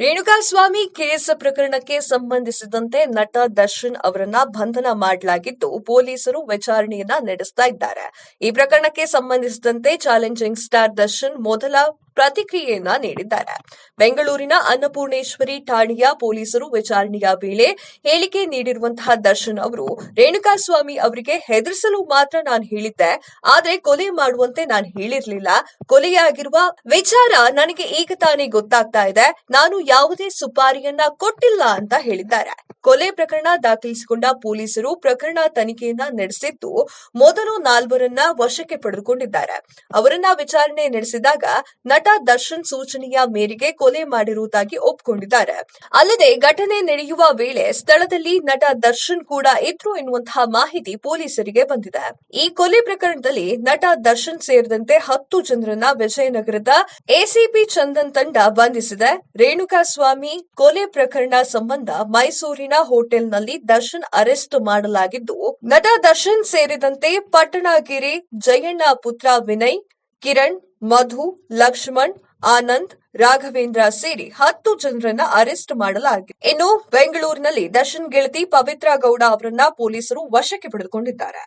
Renukaswamy case ಪ್ರಕರಣಕ್ಕೆ ಸಂಬಂಧಿಸಿದಂತೆ ನಟ ದರ್ಶನ್ ಅವರನ್ನ ಬಂಧನ ಮಾಡಲಾಗಿದ್ದು ಪೊಲೀಸರು ವಿಚಾರಣೆಯನ್ನ ನಡೆಸ್ತಾ ಇದ್ದಾರೆ. ಈ ಪ್ರಕರಣಕ್ಕೆ ಸಂಬಂಧಿಸಿದಂತೆ ಚಾಲೆಂಜಿಂಗ್ ಸ್ಟಾರ್ ದರ್ಶನ್ ಮೊದಲ ಪ್ರತಿಕ್ರಿಯೆಯನ್ನ ನೀಡಿದ್ದಾರೆ. ಬೆಂಗಳೂರಿನ ಅನ್ನಪೂರ್ಣೇಶ್ವರಿ ಠಾಣೆಯ ಪೊಲೀಸರು ವಿಚಾರಣೆಯ ವೇಳೆ ಹೇಳಿಕೆ ನೀಡಿರುವಂತಹ ದರ್ಶನ್ ಅವರು ರೇಣುಕಾಸ್ವಾಮಿ ಅವರಿಗೆ ಹೆದರಿಸಲು ಮಾತ್ರ ನಾನು ಹೇಳಿದ್ದೆ, ಆದ್ರೆ ಕೊಲೆ ಮಾಡುವಂತೆ ನಾನು ಹೇಳಿರ್ಲಿಲ್ಲ. ಕೊಲೆಯಾಗಿರುವ ವಿಚಾರ ನನಗೆ ಈಗ ತಾನೇ ಗೊತ್ತಾಗ್ತಾ ಇದೆ. ನಾನು ಯಾವುದೇ ಸುಪಾರಿಯನ್ನ ಕೊಟ್ಟಿಲ್ಲ ಅಂತ ಹೇಳಿದ್ದಾರೆ. ಕೊಲೆ ಪ್ರಕರಣ ದಾಖಲಿಸಿಕೊಂಡ ಪೊಲೀಸರು ಪ್ರಕರಣ ತನಿಖೆಯನ್ನ ನಡೆಸಿದ್ದು ಮೊದಲು 4ರನ್ನ ವಶಕ್ಕೆ ಪಡೆದುಕೊಂಡಿದ್ದಾರೆ. ಅವರನ್ನ ವಿಚಾರಣೆ ನಡೆಸಿದಾಗ ನಟ ದರ್ಶನ್ ಸೂಚನೆಯ ಮೇರೆಗೆ ಕೊಲೆ ಮಾಡಿರುವುದಾಗಿ ಒಪ್ಪಿಕೊಂಡಿದ್ದಾರೆ. ಅಲ್ಲದೆ ಘಟನೆ ನಡೆಯುವ ವೇಳೆ ಸ್ಥಳದಲ್ಲಿ ನಟ ದರ್ಶನ್ ಕೂಡ ಇದ್ರು ಎನ್ನುವಂತಹ ಮಾಹಿತಿ ಪೊಲೀಸರಿಗೆ ಬಂದಿದೆ. ಈ ಕೊಲೆ ಪ್ರಕರಣದಲ್ಲಿ ನಟ ದರ್ಶನ್ ಸೇರಿದಂತೆ 10 ಜನರನ್ನ ವಿಜಯನಗರದ ಎಸಿಪಿ ಚಂದನ್ ತಂಡ ಬಂಧಿಸಿದೆ. ರೇಣುಕಾಸ್ವಾಮಿ ಕೊಲೆ ಪ್ರಕರಣ ಸಂಬಂಧ ಮೈಸೂರಿನ ಹೋಟೆಲ್ನಲ್ಲಿ ದರ್ಶನ್ ಅರೆಸ್ಟ್ ಮಾಡಲಾಗಿದ್ದು, ನಟ ದರ್ಶನ್ ಸೇರಿದಂತೆ ಪಟ್ಟಣಗೆರೆ ಜಯಣ್ಣ ಪುತ್ರ ವಿನಯ್, ಕಿರಣ್, ಮಧು, ಲಕ್ಷ್ಮಣ್, ಆನಂದ್, ರಾಘವೇಂದ್ರ ಸೇರಿ 10 ಜನರನ್ನ ಅರೆಸ್ಟ್ ಮಾಡಲಾಗಿದೆ. ಇನ್ನು ಬೆಂಗಳೂರಿನಲ್ಲಿ ದರ್ಶನ್ ಗೆಳತಿ ಪವಿತ್ರ ಗೌಡ ಅವರನ್ನ ಪೊಲೀಸರು ವಶಕ್ಕೆ ಪಡೆದುಕೊಂಡಿದ್ದಾರೆ.